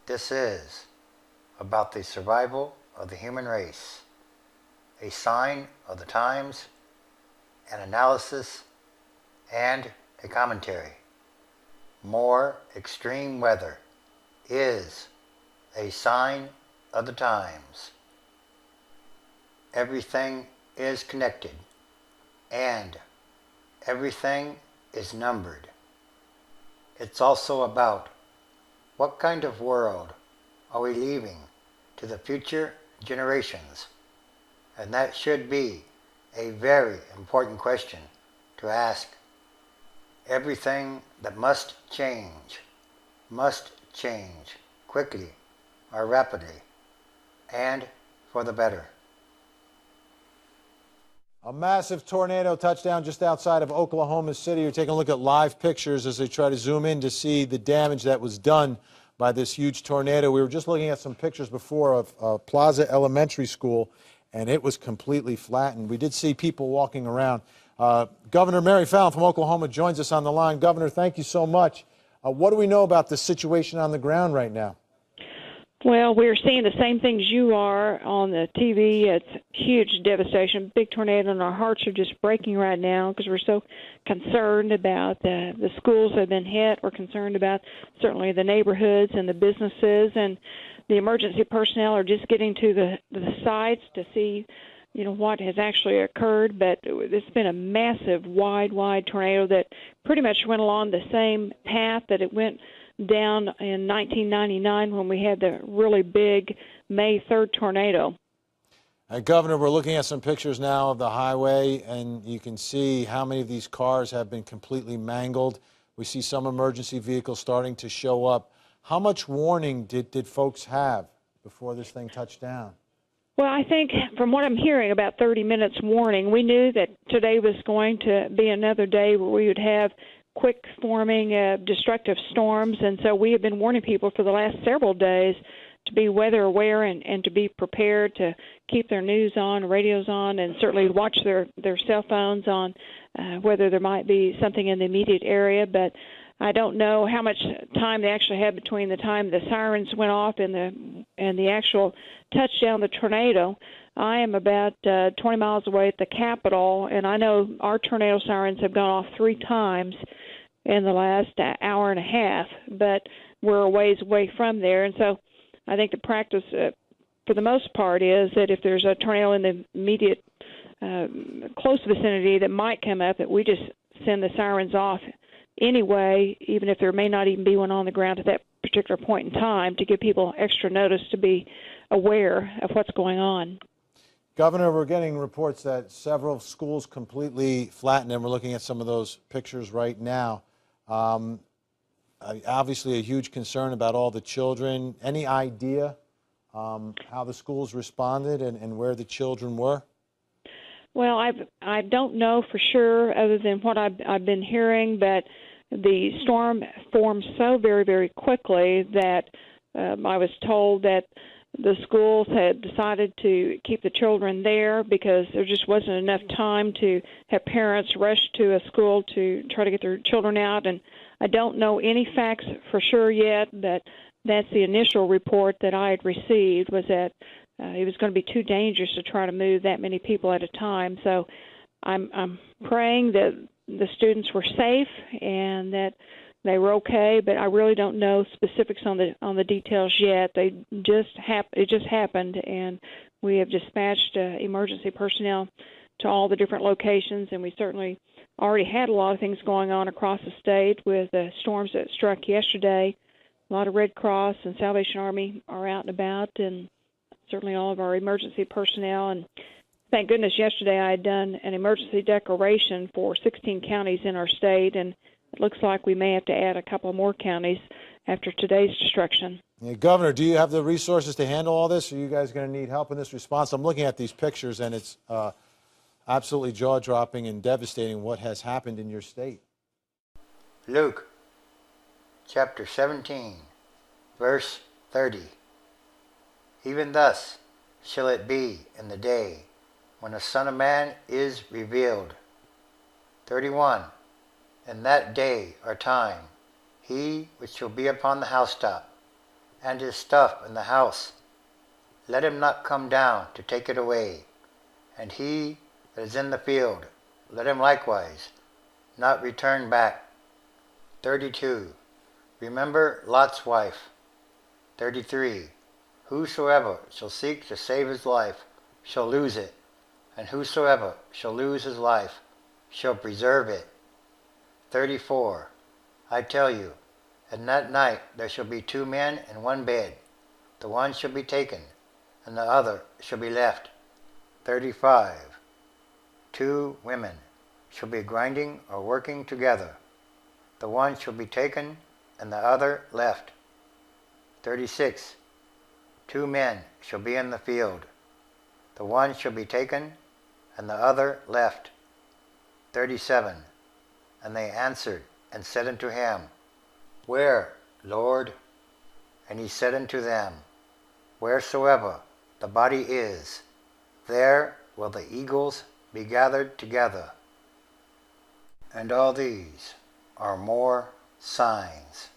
This is about the survival of the human race, a sign of the times, an analysis, and a commentary. More extreme weather is a sign of the times. Everything is connected, and everything is numbered. It's also about what kind of world are we leaving to the future generations? And that should be a very important question to ask. Everything that must change quickly or rapidly, and for the better. A massive tornado touchdown just outside of Oklahoma City. You're taking a look at live pictures as they try to zoom in to see the damage that was done by this huge tornado. We were just looking at some pictures before of Plaza Elementary School, and it was completely flattened. We did see people walking around. Governor Mary Fallin from Oklahoma joins us on the line. Governor, thank you so much. What do we know about the situation on the ground right now? Well, we're seeing the same things you are on the TV. It's huge devastation, big tornado, and our hearts are just breaking right now because we're so concerned about the schools that have been hit. We're concerned about certainly the neighborhoods and the businesses, and the emergency personnel are just getting to the sites to see, what has actually occurred. But it's been a massive, wide tornado that pretty much went along the same path that it went down in 1999 when we had the really big May 3rd tornado. Governor, we're looking at some pictures now of the highway, and you can see how many of these cars have been completely mangled. We see some emergency vehicles starting to show up. How much warning did folks have before this thing touched down? Well, I think from what I'm hearing, about 30 minutes warning. We knew that today was going to be another day where we would have quick forming destructive storms, and so we have been warning people for the last several days to be weather aware and to be prepared to keep their news on, radios on, and certainly watch their cell phones on whether there might be something in the immediate area. But I don't know how much time they actually had between the time the sirens went off and the actual touchdown of the tornado. I am about 20 miles away at the Capitol, and I know our tornado sirens have gone off 3 times in the last hour and a half, but we're a ways away from there. And so I think the practice, for the most part, is that if there's a tornado in the immediate close vicinity that might come up, that we just send the sirens off anyway, even if there may not even be one on the ground at that particular point in time, to give people extra notice to be aware of what's going on. Governor, we're getting reports that several schools completely flattened, and we're looking at some of those pictures right now. Obviously a huge concern about all the children. Any idea how the schools responded and where the children were? Well, I don't know for sure other than what I've been hearing, but the storm formed so very quickly that I was told that the schools had decided to keep the children there because there just wasn't enough time to have parents rush to a school to try to get their children out. And I don't know any facts for sure yet, but that's the initial report that I had received, was that it was going to be too dangerous to try to move that many people at a time. So I'm praying that the students were safe and that they were okay, but I really don't know specifics on the details yet. It just happened, and we have dispatched emergency personnel to all the different locations, and we certainly already had a lot of things going on across the state with the storms that struck yesterday. A lot of Red Cross and Salvation Army are out and about, and certainly all of our emergency personnel. And thank goodness yesterday I had done an emergency declaration for 16 counties in our state, and it looks like we may have to add a couple more counties after today's destruction. Yeah, Governor, do you have the resources to handle all this? Are you guys going to need help in this response? I'm looking at these pictures, and it's absolutely jaw-dropping and devastating what has happened in your state. Luke chapter 17, verse 30. Even thus shall it be in the day when the Son of Man is revealed. 31. In that day or time, he which shall be upon the housetop and his stuff in the house, let him not come down to take it away. And he that is in the field, let him likewise not return back. 32. Remember Lot's wife. 33. Whosoever shall seek to save his life shall lose it, and whosoever shall lose his life shall preserve it. 34. I tell you, in that night there shall be 2 men in one bed. The one shall be taken, and the other shall be left. 35. 2 women shall be grinding or working together. The one shall be taken, and the other left. 36. 2 men shall be in the field. The one shall be taken, and the other left. 37. And they answered and said unto him, Where, Lord? And he said unto them, Wheresoever the body is, there will the eagles be gathered together. And all these are more signs.